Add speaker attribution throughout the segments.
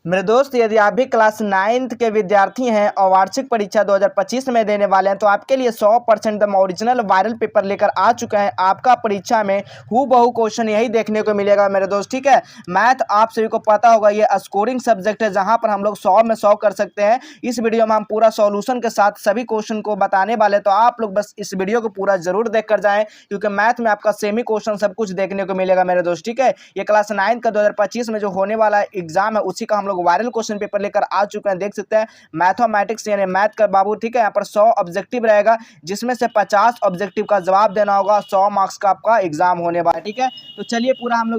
Speaker 1: मेरे दोस्त, यदि आप भी क्लास 9th के विद्यार्थी हैं और वार्षिक परीक्षा 2025 में देने वाले हैं तो आपके लिए 100% एकदम ओरिजिनल वायरल पेपर लेकर आ चुका है। आपका परीक्षा में हूबहू क्वेश्चन यही देखने को मिलेगा मेरे दोस्त। ठीक है, मैथ आप सभी को पता होगा ये स्कोरिंग सब्जेक्ट है जहां पर हम लोग 100 में 100 कर सकते हैं। इस वीडियो में हम पूरा सॉल्यूशन के साथ सभी क्वेश्चन को बताने वाले, तो आप लोग बस इस वीडियो को पूरा जरूर देख कर जाएं, क्योंकि मैथ में आपका सेमी क्वेश्चन सब कुछ देखने को मिलेगा मेरे दोस्त। ठीक है, ये क्लास 9 का 2025 में जो होने वाला एग्जाम है उसी का हम लोग वायरल क्वेश्चन पेपर लेकर आ चुके हैं। देख सकते हैं मैथमेटिक्स यानी मैथ का बाबू। ठीक है, यहाँ पर 100 ऑब्जेक्टिव रहेगा जिसमें से 50 ऑब्जेक्टिव का जवाब देना होगा। 100 मार्क्स का आपका एग्जाम होने वाला है। ठीक है, तो चलिए पूरा हम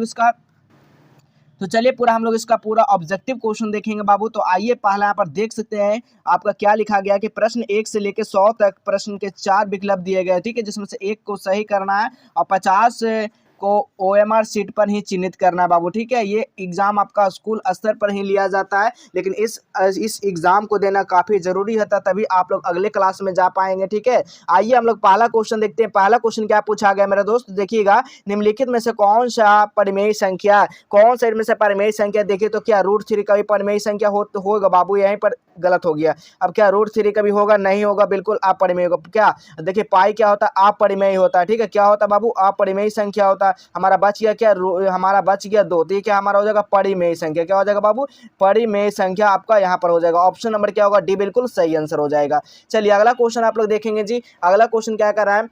Speaker 1: लोग इसका पूरा ऑब्जेक्टिव क्वेश्चन देखेंगे बाबू। तो आइए पहला यहाँ पर देख सकते हैं आपका क्या लिखा गया है कि प्रश्न 1 से लेकर 100 तक प्रश्न के 4 विकल्प दिए गए। ठीक है, जिसमें से एक को सही करना है और 50 को OMR शीट पर ही चिन्हित करना है बाबू। ठीक है, ये एग्जाम आपका स्कूल स्तर पर ही लिया जाता है, लेकिन इस एग्जाम को देना काफी जरूरी होता है, तभी आप लोग अगले क्लास में जा पाएंगे। ठीक है, आइए हम लोग पहला क्वेश्चन देखते हैं। पहला क्वेश्चन क्या पूछा गया मेरे दोस्त, देखिएगा। निम्नलिखित में से कौन सा परिमेय संख्या देखिए तो क्या √3 का भी परिमेय संख्या होगा बाबू? यहीं पर गलत हो गया। अब क्या √3 का भी होगा? नहीं होगा, बिल्कुल अपरिमेय होगा। क्या देखिए, पाई क्या होता है? अपरिमेय होता है। ठीक है, क्या होता है बाबू? अपरिमेय संख्या होता है। हमारा बच गया क्या? हमारा बच गया 2, तो ये क्या हमारा हो जाएगा? परिमेय संख्या। क्या हो जाएगा बाबू? परिमेय संख्या आपका यहाँ पर हो जाएगा। ऑप्शन नंबर क्या होगा? डी बिल्कुल सही आंसर हो जाएगा। चलिए अगला क्वेश्चन आप लोग देखेंगे जी। अगला क्वेश्चन क्या कर रहा है?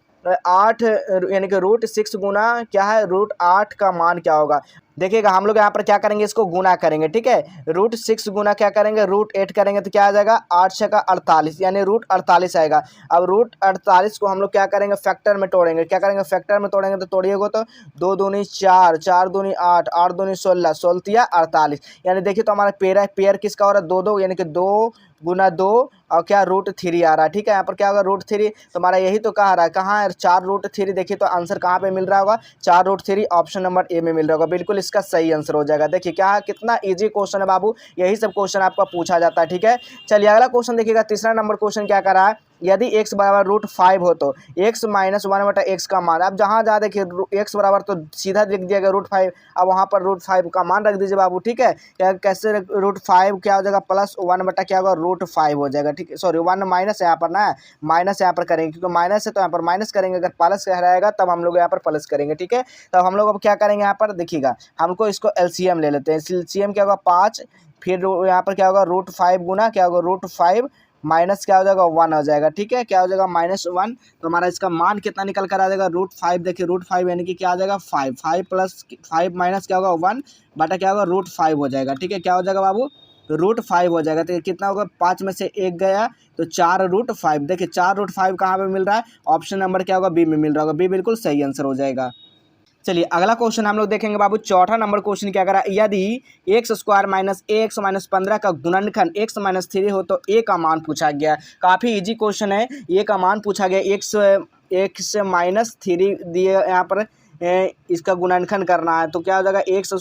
Speaker 1: 8 यानी कि √6 गुना क्या है? √8 का मान क्या होगा? देखिएगा, हम लोग यहाँ पर क्या करेंगे, इसको गुना करेंगे। ठीक है, √6 गुना क्या करेंगे? √8 करेंगे तो क्या आ जाएगा? 8 6 का 48 यानी √48 आएगा। अब √48 को हम लोग क्या करेंगे? फैक्टर में तोड़ेंगे। क्या करेंगे? फैक्टर में तोड़ेंगे तो तोड़िएगा तो 2 दूनी 4, 4 दूनी 8, 8 दूनी 16, 16 48 यानी देखिए तो हमारा पेयर किसका हो रहा है? 2 2 यानी कि 2 गुना 2 और क्या √3 आ रहा है। ठीक है, यहाँ पर क्या होगा? √3 तो हमारा यही तो कहा रहा है। कहाँ है? 4√3। देखिए तो आंसर कहाँ पे मिल रहा होगा? 4√3 ऑप्शन नंबर ए में मिल रहा होगा। बिल्कुल इसका सही आंसर हो जाएगा। देखिए क्या है, कितना इजी क्वेश्चन है बाबू, यही सब क्वेश्चन आपका पूछा जाता है। ठीक है, चलिए अगला क्वेश्चन देखिएगा। तीसरा नंबर क्वेश्चन क्या कर रहा है? यदि x बराबर √5 हो तो x - 1/x का मान। अब जहाँ देखिए x बराबर तो सीधा लिख दिया गया √5। अब वहाँ पर √5 का मान रख दीजिए बाबू। ठीक है, क्या कैसे? √5 क्या हो जाएगा? +1 क्या होगा? √5 हो जाएगा। ठीक है, सॉरी 1 माइनस यहाँ पर ना, माइनस यहाँ पर करेंगे क्योंकि माइनस है तो यहाँ पर माइनस करेंगे। अगर प्लस कह रहेगा तब हम लोग यहाँ पर प्लस करेंगे। ठीक है, तब हम लोग अब क्या करेंगे? यहाँ पर देखिएगा, हमको इसको LCM ले लेते हैं। LCM क्या होगा? 5, फिर यहाँ पर क्या होगा? √5 गुना क्या होगा? √5 माइनस क्या हो जाएगा? 1 हो जाएगा। ठीक है, क्या हो जाएगा? -1। तो हमारा इसका मान कितना निकल कर आ जाएगा? √5। देखिए √5 यानी कि क्या आ जाएगा? 5 5 प्लस 5 माइनस क्या होगा? 1 बटा क्या होगा? √5 हो जाएगा। ठीक है, क्या हो जाएगा बाबू? √5 हो जाएगा। तो ये कितना होगा? 5 में से 1 गया तो 4√5। देखिए 4√5 कहाँ पे मिल रहा है? ऑप्शन नंबर क्या होगा? बी में मिल रहा होगा। बी बिल्कुल सही आंसर हो जाएगा। चलिए अगला क्वेश्चन हम लोग देखेंगे बाबू। चौथा नंबर क्वेश्चन क्या करा? यदि x² - ax - 15 का गुणनखंड x - 3 हो तो a का मान पूछा गया। काफ़ी इजी क्वेश्चन है। a का मान पूछा गया। x -3 दिए यहाँ पर इसका गुणनखंड करना है तो क्या हो जाएगा? x²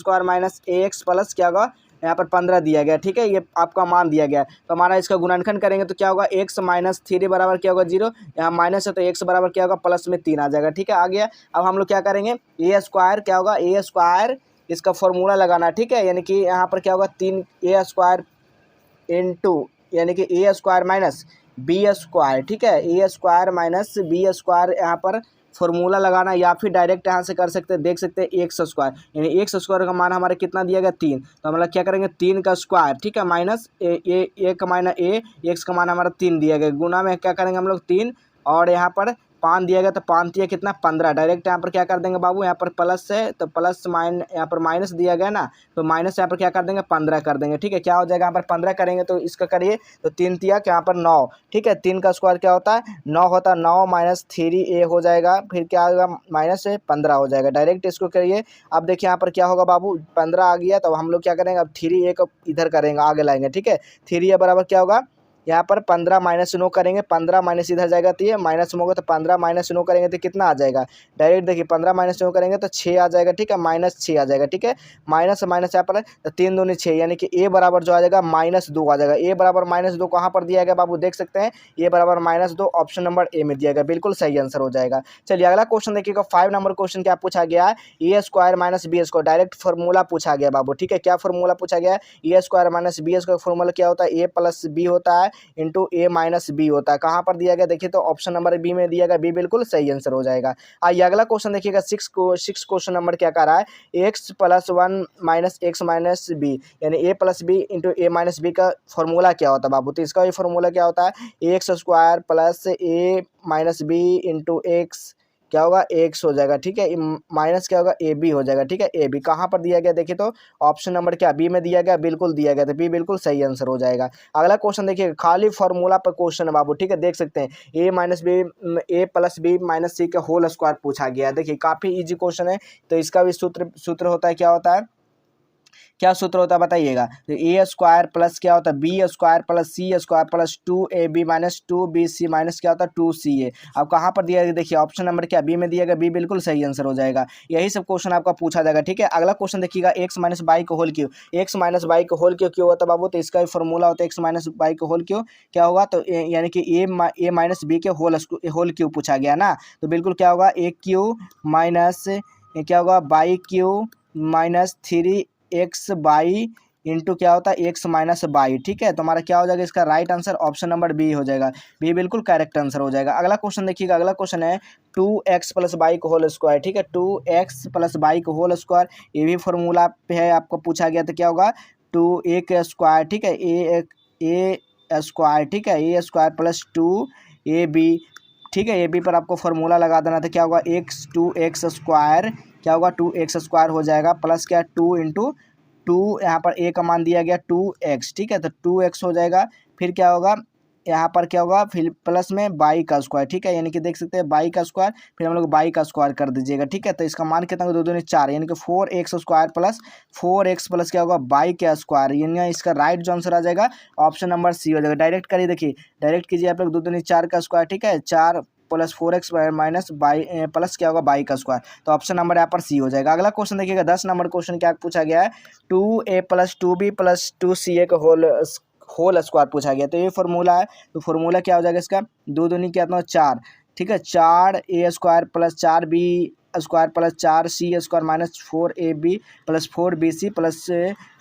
Speaker 1: - ax प्लस क्या होगा? यहाँ पर 15 दिया गया। ठीक है, ये आपका मान दिया गया तो हमारा इसका गुणनखंड करेंगे तो क्या होगा? x - 3 बराबर क्या होगा? 0। यहाँ माइनस है तो x बराबर क्या होगा? प्लस में 3 आ जाएगा। ठीक है, आ गया। अब हम लोग क्या करेंगे? a² क्या होगा? a² इसका फॉर्मूला लगाना। ठीक है, यानी कि यहाँ पर क्या होगा? 3a² इंटू यानी कि a² माइनस b²। ठीक है, a² माइनस b² यहाँ पर फॉर्मूला लगाना, या फिर डायरेक्ट यहाँ से कर सकते हैं। देख सकते हैं x² यानी x² का मान हमारे कितना दिया गया? 3। तो हम लोग क्या करेंगे? 3 का स्क्वायर। ठीक है, माइनस ए का माइनस x का मान हमारा 3 दिया गया। गुना में क्या करेंगे हम लोग? 3 और यहाँ पर 5 दिया गया तो 5 दिया कितना? 15। डायरेक्ट यहाँ पर क्या कर देंगे बाबू? यहाँ पर प्लस है तो प्लस यहाँ पर माइनस दिया गया ना, तो माइनस यहाँ पर क्या कर देंगे? 15 कर देंगे। ठीक है, क्या हो जाएगा? यहाँ पर 15 करेंगे तो इसका करिए तो 3 तिया यहाँ पर 9। ठीक है, 3 का स्क्वायर क्या होता है? 9 होता है। 9 - 3a हो जाएगा। फिर क्या होगा? माइनस से 15 हो जाएगा। डायरेक्ट इसको करिए। अब देखिए यहाँ पर क्या होगा बाबू? 15 आ गया तो हम लोग क्या करेंगे? अब 3a को इधर करेंगे, आगे लाएंगे। ठीक है, 3a बराबर क्या होगा? यहाँ पर 15 माइनस नो करेंगे, 15 माइनस इधर जाएगा तो ये माइनस में होगा, तो 15 माइनस नो करेंगे तो कितना आ जाएगा, डायरेक्ट देखिए 15 माइनस नो करेंगे तो 6 आ जाएगा, ठीक है, -6 आ जाएगा, ठीक है, माइनस माइनस यहाँ पर तो 3 दूनी 6, यानी कि ए बराबर जो आ जाएगा -2 आ जाएगा। ए बराबर -2 कहाँ पर दिया गया बाबू, देख सकते हैं, ए बराबर -2 ऑप्शन नंबर ए में दिया गया, बिल्कुल सही आंसर हो जाएगा। चलिए अगला क्वेश्चन देखिएगा, 5 नंबर क्वेश्चन क्या पूछा गया है, A square minus B square, direct formula पूछा गया बाबू, ठीक है, क्या फॉर्मूला पूछा गया है, A square minus B square formula क्या होता है, ए प्लस बी होता है इंटू ए माइनस बी होता है, कहाँ पर दिया गया देखिए तो ऑप्शन नंबर बी में दिया गया, बी बिल्कुल सही आंसर हो जाएगा। आइए अगला क्वेश्चन देखिएगा, 6 क्वेश्चन नंबर क्या कह रहा है, X plus 1 minus X minus B, यानी A plus B into A minus B का फॉर्मूला क्या होता है बाबू, तो इसका भी फॉर्मूला क्या होता है, एक्स स्क्वायर प्लस ए माइनस बी इंटू एक्स क्या होगा, एक्स हो जाएगा, ठीक है, माइनस क्या होगा, ए बी हो जाएगा, ठीक है, ए बी कहाँ पर दिया गया देखिए तो ऑप्शन नंबर क्या बी में दिया गया, बिल्कुल दिया गया, तो बी बिल्कुल सही आंसर हो जाएगा। अगला क्वेश्चन देखिए, खाली फॉर्मूला पर क्वेश्चन है बाबू, ठीक है, देख सकते हैं ए माइनस बी ए प्लस बी माइनस सी का होल स्क्वायर पूछा गया है, देखिए काफ़ी इजी क्वेश्चन है, तो इसका भी सूत्र होता है, क्या होता है, क्या सूत्र होता है बताइएगा, तो ए स्क्वायर प्लस क्या होता है, B square plus C square plus 2ab minus 2bc minus क्या होता है 2ca। अब कहाँ पर दिया गया देखिए ऑप्शन नंबर क्या बी में दिया गया, बी बिल्कुल सही आंसर हो जाएगा। यही सब क्वेश्चन आपका पूछा जाएगा, ठीक है। अगला क्वेश्चन देखिएगा, एक्स माइनस बाई को whole cube, X minus Y को होल क्यों होता है बाबू, तो इसका भी फॉर्मूला होता है एक्स माइनस बाई को होल क्यू क्या होगा, तो यानी कि ए माइनस बी के होल क्यू पूछा गया ना, तो बिल्कुल क्या होगा, ए क्यू माइनस क्या होगा by Q minus 3x by into क्या होता है एक्स माइनस बाई, ठीक है। तो हमारा क्या हो जाएगा इसका right answer option number B हो जाएगा, बी बिल्कुल करेक्ट आंसर हो जाएगा। अगला क्वेश्चन देखिएगा, अगला क्वेश्चन है 2x प्लस बाई को होल स्क्वायर, ठीक है, 2x प्लस बाई को होल स्क्वायर, ये भी फॉर्मूला पे है, आपको पूछा गया तो क्या होगा 2a का स्क्वायर, ठीक है, ए स्क्वायर, ठीक है, ए स्क्वायर प्लस 2ab, ठीक है, ए बी पर आपको फॉर्मूला लगा देना था, क्या होगा एक्स 2x स्क्वायर क्या होगा 2x स्क्वायर हो जाएगा प्लस क्या 2 इंटू 2, यहाँ पर ए का मान दिया गया 2x, ठीक है, तो 2x हो जाएगा, फिर क्या होगा यहाँ पर क्या होगा फिर प्लस में बाई का स्क्वायर, ठीक है, यानी कि देख सकते हैं बाई का स्क्वायर, फिर हम लोग बाई का स्क्वायर कर दीजिएगा, ठीक है। तो इसका मान कितना होगा 2 दूनी 4, यानी कि 4x square plus 4x plus क्या होगा बाई का स्क्वायर, यानी इसका राइट जो आंसर आ जाएगा ऑप्शन नंबर सी हो जाएगा। डायरेक्ट करिए, देखिए डायरेक्ट कीजिए आप लोग 2 दूनी 4 का स्क्वायर, ठीक है, 4 plus 4x minus by plus क्या होगा बाई का स्क्वायर, तो ऑप्शन नंबर यहाँ पर सी हो जाएगा। अगला क्वेश्चन देखिएगा 10 नंबर क्वेश्चन क्या पूछा गया है 2a plus 2b plus 2ca का होल स्क्वायर पूछा गया, तो ये फॉर्मूला है, तो फॉर्मूला क्या हो जाएगा इसका 2 दूनी क्या होता है 4, ठीक है, 4a square plus 4b square plus 4c square minus 4ab plus 4bc plus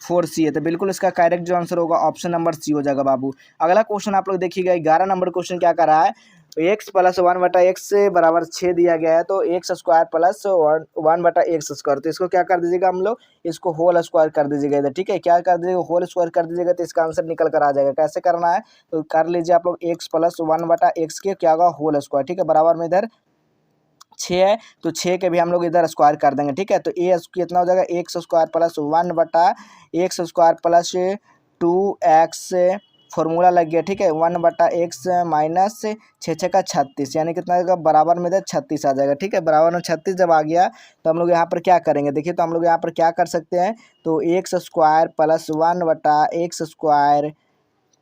Speaker 1: 4ca, तो बिल्कुल इसका करेक्ट जो आंसर होगा ऑप्शन नंबर सी हो जाएगा बाबू। अगला क्वेश्चन आप लोग देखिएगा 11 नंबर क्वेश्चन क्या कर रहा है, एक्स प्लस 1/x बराबर 6 दिया गया है, तो x square plus 1/x square, तो इसको क्या कर दीजिएगा हम लोग, इसको होल स्क्वायर कर दीजिएगा इधर, ठीक है, क्या कर दीजिएगा होल स्क्वायर कर दीजिएगा, तो इसका आंसर निकल कर आ जाएगा। कैसे करना है तो कर लीजिए आप लोग एक्स प्लस 1/x के क्या होगा होल स्क्वायर, ठीक है, बराबर में इधर 6 है, तो 6 के भी हम लोग इधर स्क्वायर कर देंगे, ठीक है, तो ए कितना हो जाएगा x square plus 1/x square plus 2x formula लग गया, ठीक है, 1/x माइनस 6 का 36, यानी कितना आएगा बराबर में इधर 36 आ जाएगा, ठीक है, बराबर में 36 जब आ गया तो हम लोग यहाँ पर क्या करेंगे देखिए, तो हम लोग यहाँ पर क्या कर सकते हैं, तो x square plus 1/x square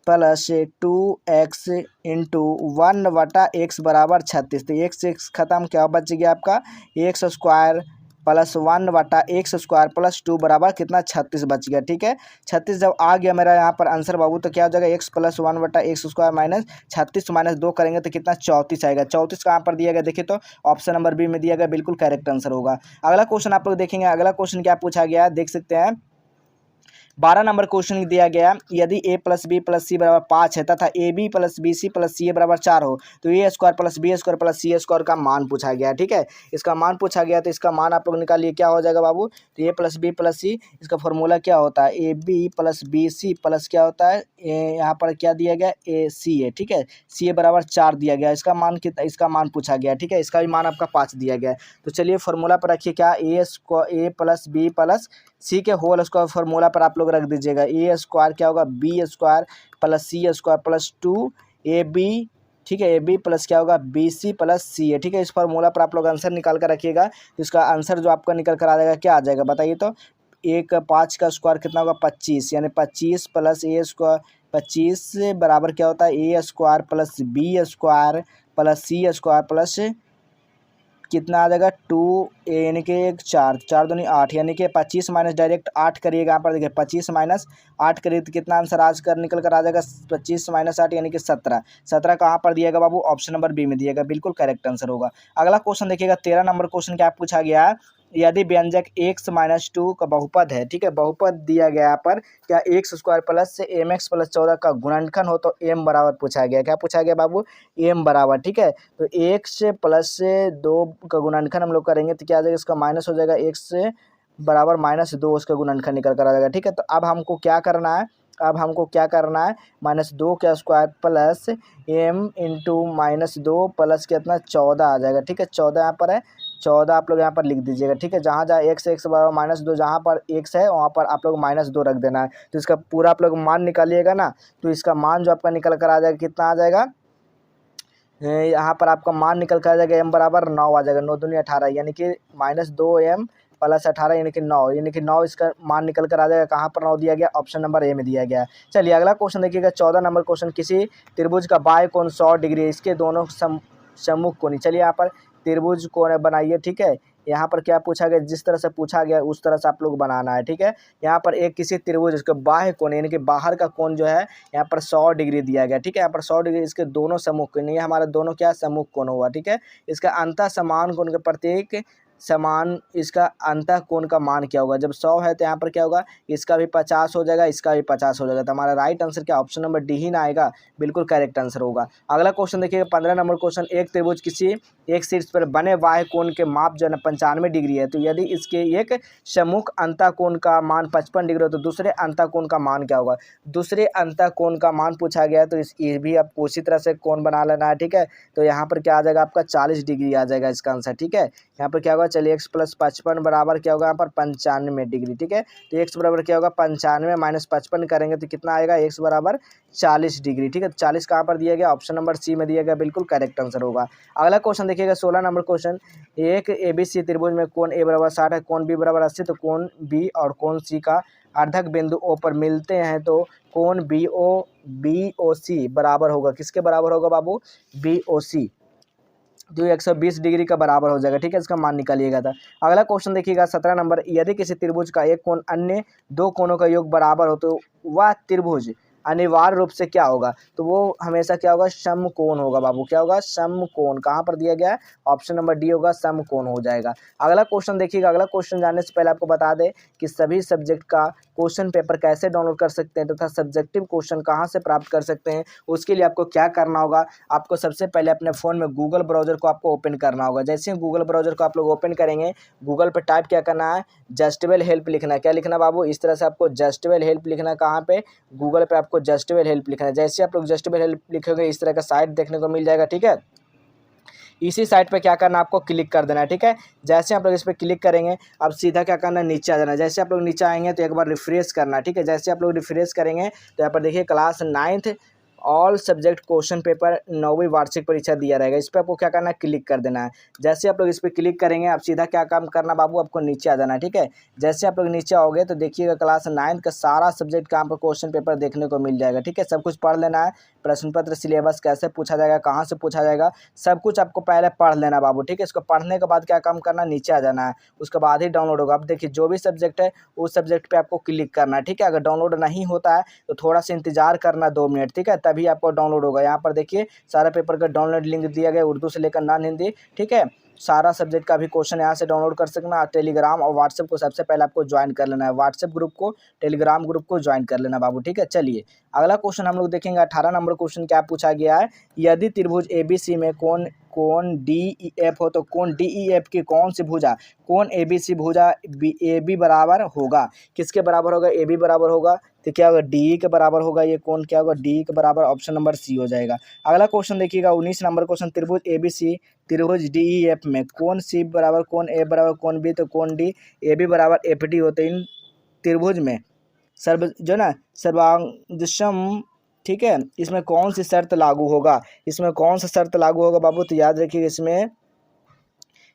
Speaker 1: plus 2x into 1/x बराबर 36, तो x खत्म क्या बच गया आपका x square plus 1/x square plus 2 बराबर कितना 36 बच गया, ठीक है। 36 जब आ गया मेरा यहाँ पर आंसर बाबू, तो क्या हो जाएगा x plus 1/x square minus 36 minus 2 करेंगे तो कितना 34 आएगा, 34 कहाँ पर दिया गया देखिए तो ऑप्शन नंबर बी में दिया गया, बिल्कुल करेक्ट आंसर होगा। अगला क्वेश्चन आप लोग देखेंगे, अगला क्वेश्चन क्या पूछा गया देख सकते हैं, 12 नंबर क्वेश्चन दिया गया, यदि a plus B plus C बराबर 5 है तथा A B plus B C plus C A बराबर 4 हो, तो A square plus B square plus C square का मान पूछा गया, ठीक है, इसका मान पूछा गया, तो इसका मान आप लोग निकालिए क्या हो जाएगा बाबू, तो A plus B plus C, इसका फॉर्मूला क्या होता है A B plus B C plus क्या होता है यहाँ पर क्या दिया गया ए सी ए, ठीक है, सी ए बराबर 4 दिया गया, इसका मान कितना, इसका मान पूछा गया, ठीक है, इसका भी मान आपका 5 दिया गया है। तो चलिए फॉर्मूला पर रखिए क्या ए प्लस बी प्लस सी के होल स्क्वायर फॉर्मूला पर आप लोग रख दीजिएगा, ए स्क्वायर क्या होगा B square plus C square plus 2ab, ठीक है, ए बी प्लस क्या होगा बी सी प्लस सी ए, ठीक है, इस फॉर्मूला पर आप लोग आंसर निकाल कर रखिएगा, तो इसका आंसर जो आपका निकल कर आ जाएगा क्या आ जाएगा बताइए तो एक 5 का स्क्वायर कितना होगा 25, यानी 25 प्लस ए स्क्वायर 25 बराबर क्या होता है A square plus B square plus C square plus कितना आ जाएगा 2 यानी कि एक 4 4 दूनी 8, यानी कि 25 माइनस डायरेक्ट 8 करिएगा। यहाँ पर देखिए 25 माइनस 8 करिए तो कितना आंसर आज कर निकल कर आ जाएगा 25 माइनस 8 यानी कि 17। 17 कहाँ पर दिएगा बाबू, ऑप्शन नंबर बी में दिएगा, बिल्कुल करेक्ट आंसर होगा। अगला क्वेश्चन देखिएगा 13 नंबर क्वेश्चन क्या पूछा गया है, यदि व्यंजक x माइनस 2 का बहुपद है, ठीक है, बहुपद दिया गया यहाँ पर, क्या एक्स स्क्वायर प्लस से एम एक्स प्लस 14 का गुणनखंड हो तो m बराबर पूछा गया। क्या पूछा गया बाबू, m बराबर, ठीक है। तो x से प्लस से 2 का गुणनखंड हम लोग करेंगे तो क्या आ जाएगा, इसका माइनस हो जाएगा, x से बराबर -2 उसका गुणनखंड निकल कर आ जाएगा, ठीक है। तो अब हमको क्या करना है, अब हमको क्या करना है, -2 का square plus m into -2 plus कितना 14 आ जाएगा, ठीक है। 14 यहाँ पर है, 14 आप लोग यहाँ पर लिख दीजिएगा, ठीक है। जहाँ जहाँ x बराबर -2, जहाँ पर x है वहाँ पर आप लोग -2 रख देना है। तो इसका पूरा आप लोग मान निकालिएगा ना, तो इसका मान जो आपका निकल कर आ जाएगा कितना आ जाएगा, यहाँ पर आपका मान निकल कर आ जाएगा m बराबर 9 आ जाएगा, 9 दूनी 18 यानी कि -2m प्लस 18 यानी कि 9, यानी कि 9 इसका मान निकल कर आ जाएगा। कहाँ पर 9 दिया गया, ऑप्शन नंबर ए में दिया गया है। चलिए अगला क्वेश्चन देखिएगा 14 नंबर क्वेश्चन, किसी त्रिभुज का बाह्य कोण 100 डिग्री है, इसके दोनों सम्मुख कोण, चलिए यहाँ पर त्रिभुज कोण बनाइए, ठीक है। यहाँ पर क्या पूछा गया, जिस तरह से पूछा गया उस तरह से आप लोग बनाना है, ठीक है। यहाँ पर एक किसी त्रिभुज इसका बाह्य कोण यानी कि बाहर का कोण जो है यहाँ पर 100 डिग्री दिया गया, ठीक है। यहाँ पर 100 डिग्री, इसके दोनों सम्मुख कोण, ये हमारा दोनों क्या सम्मुख कोण हुआ, ठीक है। इसका अंतः समान कोण के प्रत्येक समान, इसका अंतः कोण का मान क्या होगा, जब 100 है तो यहाँ पर क्या होगा, इसका भी 50 हो जाएगा, इसका भी 50 हो जाएगा। तो हमारा राइट आंसर क्या, ऑप्शन नंबर डी ही ना आएगा, बिल्कुल करेक्ट आंसर होगा। अगला क्वेश्चन देखिएगा 15 नंबर क्वेश्चन, एक त्रिभुज किसी एक शीर्ष पर बने बाह्य कोण के माप जो है 95 डिग्री है, तो यदि इसके एक सम्मुख अंतः कोण का मान 55 डिग्री हो तो दूसरे अंतः कोण का मान क्या होगा। दूसरे अंतः कोण का मान पूछा गया है, तो ये भी आपको उसी तरह से कोण बना लेना है, ठीक है। तो यहाँ पर क्या आ जाएगा आपका 40 डिग्री आ जाएगा इसका आंसर, ठीक है। यहाँ पर क्या होगा, चलिए x प्लस 55 बराबर क्या होगा यहाँ पर 95 डिग्री, ठीक है। तो x बराबर क्या होगा 95 माइनस 55 करेंगे तो कितना आएगा, x बराबर 40 डिग्री, ठीक है। 40 कहाँ पर दिया गया, ऑप्शन नंबर सी में दिया गया, बिल्कुल करेक्ट आंसर होगा। अगला क्वेश्चन देखिएगा 16 नंबर क्वेश्चन, एक ABC त्रिभुज में कोण A बराबर 60 है, कोण B बराबर 80, तो कोण B और कोण C का अर्धक बिंदु O पर मिलते हैं तो कोण BOC बराबर होगा, किसके बराबर होगा बाबू, BOC, जो 120 डिग्री का बराबर हो जाएगा, ठीक है। इसका मान निकालिएगा था। अगला क्वेश्चन देखिएगा 17 नंबर, यदि किसी त्रिभुज का एक कोण अन्य दो कोणों का योग बराबर हो तो वह त्रिभुज अनिवार्य रूप से क्या होगा, तो वो हमेशा क्या होगा, समकोण होगा बाबू, क्या होगा, समकोण। कहाँ पर दिया गया है, ऑप्शन नंबर डी होगा, समकोण हो जाएगा। अगला क्वेश्चन देखिएगा, अगला क्वेश्चन जानने से पहले आपको बता दें कि सभी सब्जेक्ट का क्वेश्चन पेपर कैसे डाउनलोड कर सकते हैं तथा सब्जेक्टिव क्वेश्चन कहाँ से प्राप्त कर सकते हैं। उसके लिए आपको क्या करना होगा, आपको सबसे पहले अपने फ़ोन में गूगल ब्राउज़र को आपको ओपन करना होगा। जैसे ही गूगल ब्राउज़र को आप लोग ओपन करेंगे, गूगल पर टाइप क्या करना है, जस्टवेल हेल्प लिखना है। क्या लिखना बाबू, इस तरह से आपको जस्टवेल हेल्प लिखना है। कहाँ पे, गूगल पे आपको जस्टवेल हेल्प लिखना है। जैसे आप लोग जस्टवेल हेल्प लिखोगे इस तरह का साइट देखने को मिल जाएगा, ठीक है। इसी साइट पे क्या करना है, आपको क्लिक कर देना है, ठीक है। जैसे आप लोग इस पर क्लिक करेंगे, अब सीधा क्या करना है, नीचे आ जाना है। जैसे आप लोग नीचे आएंगे तो एक बार रिफ्रेश करना है, ठीक है। जैसे आप लोग रिफ्रेश करेंगे तो यहाँ पर देखिए class 9th all subject question paper 9वीं वार्षिक परीक्षा दिया रहेगा। इस पर आपको क्या करना है, क्लिक कर देना है। जैसे आप लोग इस पर क्लिक करेंगे, आप सीधा क्या काम करना बाबू, आपको नीचे आ जाना है, ठीक है। जैसे आप लोग नीचे आओगे तो देखिएगा क्लास 9th का सारा सब्जेक्ट का आपको क्वेश्चन पेपर देखने को मिल जाएगा, ठीक है। सब कुछ पढ़ लेना है, प्रश्न पत्र सिलेबस कैसे पूछा जाएगा, कहाँ से पूछा जाएगा, सब कुछ आपको पहले पढ़ लेना बाबू, ठीक है। इसको पढ़ने के बाद क्या काम करना, नीचे आ जाना है, उसके बाद ही डाउनलोड होगा। अब देखिए जो भी सब्जेक्ट है उस सब्जेक्ट पे आपको क्लिक करना है, ठीक है। अगर डाउनलोड नहीं होता है तो थोड़ा सा इंतजार करना 2 मिनट, ठीक है, तभी आपको डाउनलोड होगा। यहाँ पर देखिए सारा पेपर का डाउनलोड लिंक दिया गया, उर्दू से लेकर नॉन हिंदी, ठीक है। सारा सब्जेक्ट का भी क्वेश्चन यहाँ से डाउनलोड कर सकना। टेलीग्राम और व्हाट्सएप को सबसे पहले आपको ज्वाइन कर लेना है, व्हाट्सएप ग्रुप को, टेलीग्राम ग्रुप को ज्वाइन कर लेना बाबू, ठीक है। चलिए अगला क्वेश्चन हम लोग देखेंगे 18 नंबर क्वेश्चन क्या पूछा गया है, यदि त्रिभुज ABC में कोण DEF हो तो कोण DEF की कौन सी भुजा, कोण ABC भुजा AB बराबर होगा, किसके बराबर होगा, AB बराबर होगा, तो क्या होगा, DE के बराबर होगा। ये कोण क्या होगा, DE के बराबर, ऑप्शन नंबर सी हो जाएगा। अगला क्वेश्चन देखिएगा 19 नंबर क्वेश्चन, त्रिभुज ABC त्रिभुज DEF में कोण C बराबर कोण A बराबर कोण B, तो कोण D AB बराबर FD होते। इन त्रिभुज में जो ना सर्वांगसम, ठीक है, इसमें कौन सी शर्त लागू होगा, इसमें कौन सा शर्त लागू होगा बाबू, तो याद रखिए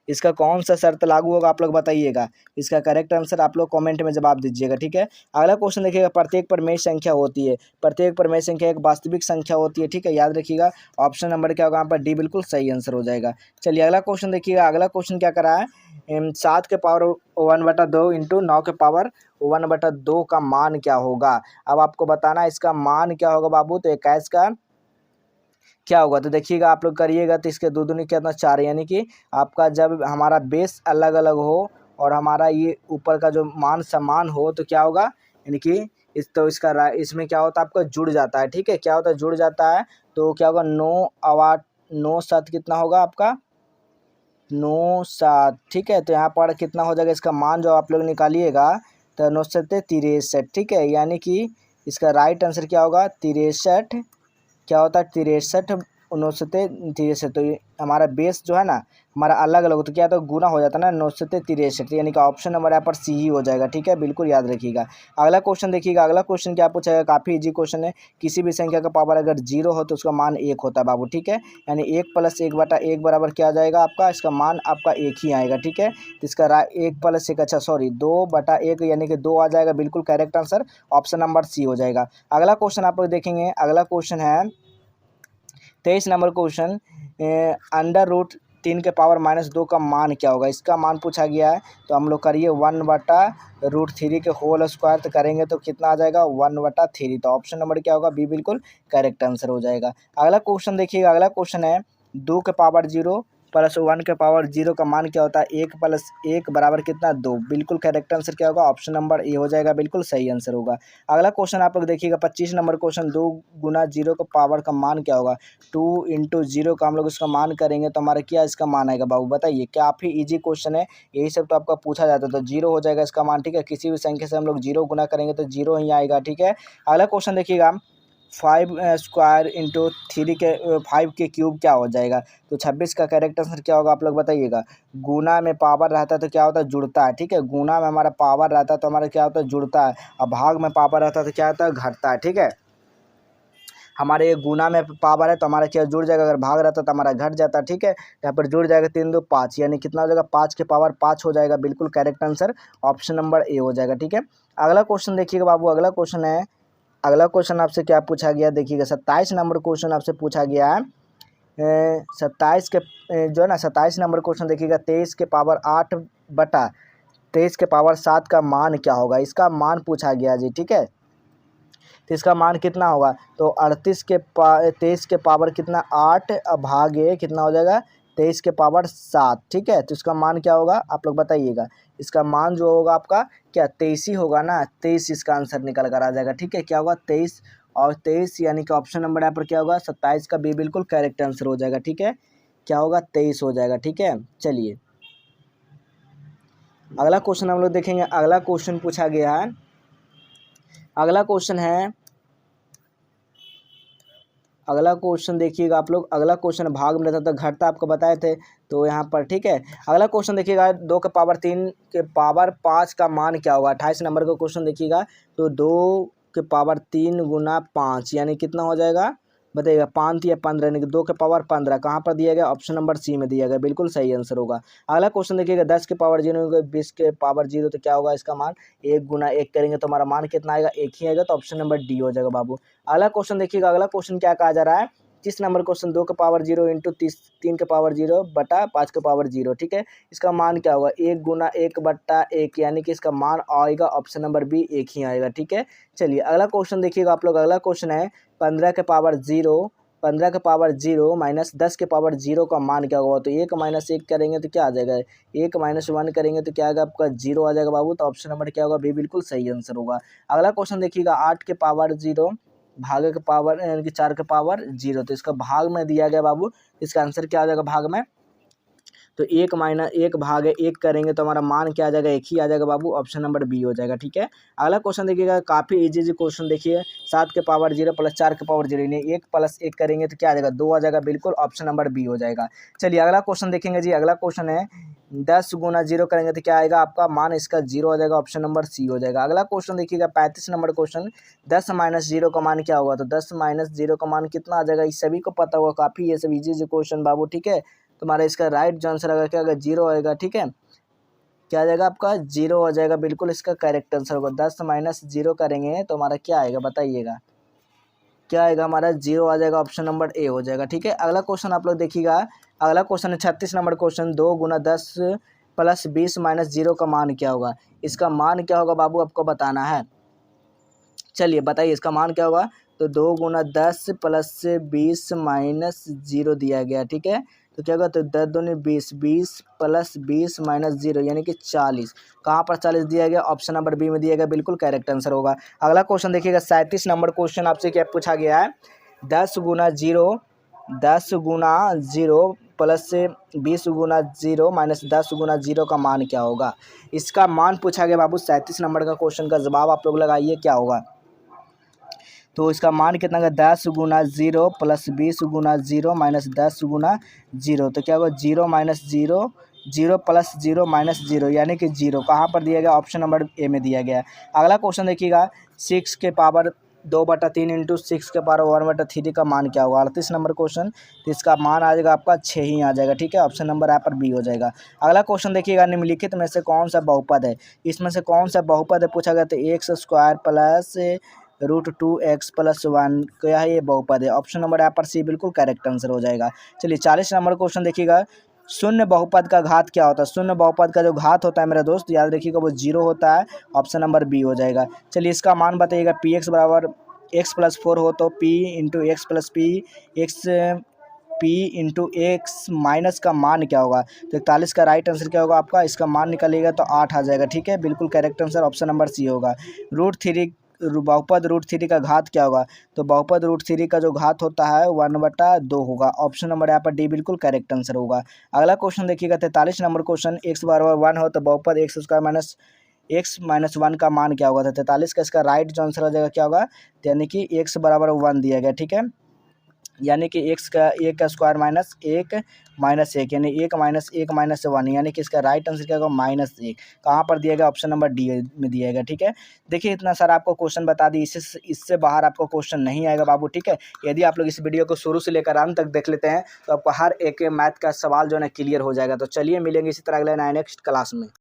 Speaker 1: इसका कौन सा शर्त लागू होगा आप लोग बताइएगा। इसका करेक्ट आंसर आप लोग कमेंट में जवाब दीजिएगा, ठीक है। अगला क्वेश्चन देखिएगा, प्रत्येक परमेय संख्या होती है, प्रत्येक परमेय संख्या एक वास्तविक संख्या होती है, ठीक है, याद रखिएगा। ऑप्शन नंबर क्या होगा यहाँ पर डी बिल्कुल सही आंसर हो जाएगा। चलिए अगला क्वेश्चन देखिएगा, अगला क्वेश्चन क्या करा है, 7 के पावर 1/2 इंटू 9 के पावर 1/2 का मान क्या होगा। अब आपको बताना है इसका मान क्या होगा बाबू। तो 21 का क्या होगा, तो देखिएगा आप लोग करिएगा, तो इसके दो दूनी कितना 4, यानी कि आपका जब हमारा बेस अलग अलग हो और हमारा ये ऊपर का जो मान समान हो तो क्या होगा, यानी कि इसमें क्या होता है आपका जुड़ जाता है, ठीक है। क्या होता है, जुड़ जाता है। तो क्या होगा 9 7 कितना होगा आपका 9 7, ठीक है। तो यहाँ पर कितना हो जाएगा इसका मान जो आप लोग निकालिएगा, तो 9 7 63, ठीक है। यानी कि इसका राइट आंसर क्या होगा 63, क्या होता है 63, 9 7 63। तो ये हमारा बेस जो है ना हमारा अलग अलग, तो क्या तो गुना हो जाता है ना 9 7 63, यानी कि ऑप्शन नंबर यहाँ पर सी ही हो जाएगा, ठीक है, बिल्कुल याद रखिएगा। अगला क्वेश्चन देखिएगा, अगला क्वेश्चन क्या पूछा है, काफ़ी इजी क्वेश्चन है। किसी भी संख्या का पावर अगर 0 हो तो उसका मान 1 होता है बाबू, ठीक है। यानी 1 + 1/1 बराबर क्या आ जाएगा आपका, इसका मान आपका 1 ही आएगा, ठीक है। तो इसका 1 + 1, अच्छा सॉरी 2/1 यानी कि 2 आ जाएगा, बिल्कुल correct answer option number C हो जाएगा। अगला क्वेश्चन आप लोग देखेंगे, अगला क्वेश्चन है 23 नंबर क्वेश्चन, √3 के पावर -2 का मान क्या होगा। इसका मान पूछा गया है। तो हम लोग करिए 1/√3 के होल स्क्वायर, तो करेंगे तो कितना आ जाएगा 1/3। तो ऑप्शन नंबर क्या होगा बी बिल्कुल करेक्ट आंसर हो जाएगा। अगला क्वेश्चन देखिएगा, अगला क्वेश्चन है 2 के पावर 0 + 1 के पावर 0 का मान क्या होता है। 1 + 1 बराबर कितना 2, बिल्कुल करेक्ट आंसर क्या होगा ऑप्शन नंबर ए हो जाएगा, बिल्कुल सही आंसर होगा। अगला क्वेश्चन आप लोग देखिएगा 25 नंबर क्वेश्चन, 2 × 0 का पावर का मान क्या होगा। 2 × 0 का हम लोग इसका मान करेंगे तो हमारा क्या इसका मान आएगा बाबू बताइए। काफ़ी इजी क्वेश्चन है, यही सब तो आपका पूछा जाता है। तो 0 हो जाएगा इसका मान, ठीक है। किसी भी संख्या से हम लोग 0 गुना करेंगे तो 0 ही आएगा, ठीक है। अगला क्वेश्चन देखिएगा 5 स्क्वायर इंटू 3 के 5 के क्यूब क्या हो जाएगा। तो 26 का करेक्ट आंसर क्या होगा आप लोग बताइएगा। गुना में पावर रहता है तो क्या होता है जुड़ता है, ठीक है। गुना में हमारा पावर रहता है तो हमारा क्या होता है जुड़ता है, और भाग में पावर रहता है तो क्या होता है घटता है, ठीक है। हमारे ये गुना में पावर है तो हमारा क्या जुड़ जाएगा, अगर भाग रहता तो हमारा घट जाता, ठीक है। यहाँ पर जुड़ जाएगा 3 2 5, यानी कितना हो जाएगा 5 के पावर 5 हो जाएगा, बिल्कुल correct answer option number A हो जाएगा, ठीक है। अगला क्वेश्चन देखिएगा बाबू, अगला क्वेश्चन है, अगला क्वेश्शन आपसे क्या पूछा गया देखिएगा 27 नंबर क्वेश्चन आपसे पूछा गया है। 27 के जो है ना 27 नंबर क्वेश्चन देखिएगा, 23 के पावर 8/23 के पावर 7 का मान क्या होगा। इसका मान पूछा गया जी, ठीक है। तो इसका मान कितना होगा, तो 23 के पावर कितना 8 भागे कितना हो जाएगा 23 के पावर 7, ठीक है। तो इसका मान क्या होगा आप लोग बताइएगा। इसका मान जो होगा आपका क्या 23 ही होगा ना, 23 इसका आंसर निकल कर आ जाएगा, ठीक है। क्या होगा 23, और 23 यानी कि ऑप्शन नंबर यहाँ पर क्या होगा 27 का बी बिल्कुल करेक्ट आंसर हो जाएगा, ठीक है। क्या होगा 23 हो जाएगा, ठीक है। चलिए अगला क्वेश्चन हम लोग देखेंगे, अगला क्वेश्चन पूछा गया है, अगला क्वेश्चन है, अगला क्वेश्चन देखिएगा आप लोग, अगला क्वेश्चन भाग में रहता था घटता आपको बताए थे, तो यहाँ पर ठीक है। अगला क्वेश्चन देखिएगा 2 के पावर 3 के पावर 5 का मान क्या होगा। 28 नंबर का क्वेश्चन देखिएगा, तो 2 के पावर 3 × 5 यानी कितना हो जाएगा बताइएगा 5 या 15, यानी कि 2 के पावर 15 कहाँ पर दिया गया ऑप्शन नंबर सी में दिया गया, बिल्कुल सही आंसर होगा। अगला क्वेश्चन देखिएगा 10 के पावर 0 20 के पावर 0, तो क्या होगा इसका मान 1 × 1 करेंगे तो हमारा मान कितना आएगा 1 ही आएगा, तो ऑप्शन नंबर डी हो जाएगा बाबू। अगला क्वेश्चन देखिएगा, अगला क्वेश्चन क्या कहा जा रहा है 30 नंबर क्वेश्चन, 2 के पावर 0 इंटू 3 के पावर 0 बटा 5 के पावर 0, ठीक है। इसका मान क्या होगा 1 × 1/1, यानी कि इसका मान आएगा ऑप्शन नंबर बी 1 ही आएगा, ठीक है। चलिए अगला क्वेश्चन देखिएगा आप लोग, अगला क्वेश्चन है 15 के पावर 0 माइनस 10 के पावर 0 का मान क्या होगा। तो 1 - 1 करेंगे तो क्या आ जाएगा, 1 - 1 करेंगे तो क्या आएगा आपका 0 आ जाएगा बाबू, तो ऑप्शन नंबर क्या होगा बी बिल्कुल सही आंसर होगा। अगला क्वेश्चन देखिएगा 8 के पावर 0 भागे के पावर यानी कि 4 के पावर 0, तो इसका भाग में दिया गया बाबू, इसका आंसर क्या आ जाएगा भाग में, तो 1 - 1 भागे 1 करेंगे तो हमारा मान क्या आ जाएगा 1 ही आ जाएगा बाबू, ऑप्शन नंबर बी हो जाएगा, ठीक है। अगला क्वेश्चन देखिएगा काफ़ी इजी क्वेश्चन देखिए, 7 के पावर 0 + 4 के पावर 0 यानी 1 + 1 करेंगे तो क्या आ जाएगा 2 आ जाएगा, बिल्कुल ऑप्शन नंबर बी हो जाएगा। चलिए अगला क्वेश्चन देखेंगे जी, अगला क्वेश्चन है 10 × 0 करेंगे तो क्या आएगा आपका मान इसका 0 आ जाएगा, ऑप्शन नंबर सी हो जाएगा। अगला क्वेश्चन देखिएगा 35 नंबर क्वेश्चन, 10 - 0 का मान क्या होगा। तो 10 - 0 का मान कितना आ जाएगा, इस सभी को पता होगा, काफ़ी ये सब इजी क्वेश्चन बाबू, ठीक है। तुम्हारा इसका राइट जो आंसर होगा क्या होगा, 0 आएगा। ठीक है, क्या आ जाएगा आपका 0 हो जाएगा, बिल्कुल इसका करेक्ट आंसर होगा। 10 माइनस 0 करेंगे तो हमारा क्या आएगा बताइएगा, क्या आएगा हमारा 0 आ जाएगा, ऑप्शन नंबर ए हो जाएगा। ठीक है, अगला क्वेश्चन आप लोग देखिएगा। अगला क्वेश्चन है 36 नंबर क्वेश्चन, 2 गुना 10 प्लस 20 माइनस 0 का मान क्या होगा। इसका मान क्या होगा बाबू आपको बताना है। चलिए बताइए इसका मान क्या होगा। तो 2 गुना 10 प्लस 20 माइनस 0 दिया गया। ठीक है, तो क्या होगा, तो 10 दूनी 20, 20 प्लस 20 माइनस 0 यानी कि 40। कहाँ पर 40 दिया गया, ऑप्शन नंबर बी में दिया गया, बिल्कुल करेक्ट आंसर होगा। अगला क्वेश्चन देखिएगा 37 नंबर क्वेश्चन आपसे क्या पूछा गया है। 10 गुना 0 प्लस 20 गुना 0 माइनस 10 गुना 0 का मान क्या होगा। इसका मान पूछा गया बाबू 37 नंबर का क्वेश्चन का जवाब आप लोग लगाइए क्या होगा। तो इसका मान कितना होगा, 10 गुना 0 प्लस 20 गुना 0 माइनस 10 गुना 0। तो क्या होगा 0 माइनस 0, 0 प्लस 0 माइनस 0 यानी कि 0। कहाँ पर दिया गया, ऑप्शन नंबर ए में दिया गया है। अगला क्वेश्चन देखिएगा 6 के पावर 2/3 इंटू 6 के पावर 1/3 का मान क्या होगा। 38 नंबर क्वेश्चन, तो इसका मान आ जाएगा आपका 6 ही आ जाएगा। ठीक है, ऑप्शन नंबर यहाँ पर बी हो जाएगा। अगला क्वेश्चन देखिएगा, निम्नलिखित में से कौन सा बहुपद है। इसमें से कौन सा बहुपद है पूछा गया। तो एक्स स्क्वायर प्लस √2x + 1 क्या है, ये बहुपद है। ऑप्शन नंबर यहाँ पर सी बिल्कुल करेक्ट आंसर हो जाएगा। चलिए 40 नंबर क्वेश्चन देखिएगा, शून्य बहुपद का घात क्या होता है। शून्य बहुपद का जो घात होता है मेरा दोस्त याद रखिएगा वो 0 होता है। ऑप्शन नंबर बी हो जाएगा। चलिए इसका मान बताइएगा, px बराबर x + 4 हो तो p into x plus P x p into x minus का मान क्या होगा। तो 41 का राइट आंसर क्या होगा आपका, इसका मान निकालिएगा तो 8 आ जाएगा। ठीक है, बिल्कुल correct answer option number C होगा। √3 बहुपद √3 का घात क्या होगा। तो बहुपद √3 का जो घात होता है 1/2 होगा। ऑप्शन नंबर यहाँ पर डी बिल्कुल करेक्ट आंसर होगा। अगला क्वेश्चन देखिएगा 43 नंबर क्वेश्चन, x बराबर 1 हो तो बहुपद x square minus x minus 1 का मान क्या होगा। तो 43 का इसका राइट जो आंसर हो जाएगा क्या होगा, यानी कि x बराबर 1 दिया गया। ठीक है, यानी कि x का 1 का स्क्वायर माइनस 1 माइनस 1 यानी 1 माइनस 1 माइनस 1 यानी कि इसका राइट आंसर क्या होगा, -1। कहाँ पर दिया गया, ऑप्शन नंबर डी में दिया गया। ठीक है, देखिए इतना सारा आपको क्वेश्चन बता दी, इससे बाहर आपको क्वेश्चन नहीं आएगा बाबू। ठीक है, यदि आप लोग इस वीडियो को शुरू से लेकर अंत तक देख लेते हैं तो आपको हर एक मैथ का सवाल जो है ना क्लियर हो जाएगा। तो चलिए मिलेंगे इसी तरह अगले नेक्स्ट क्लास में।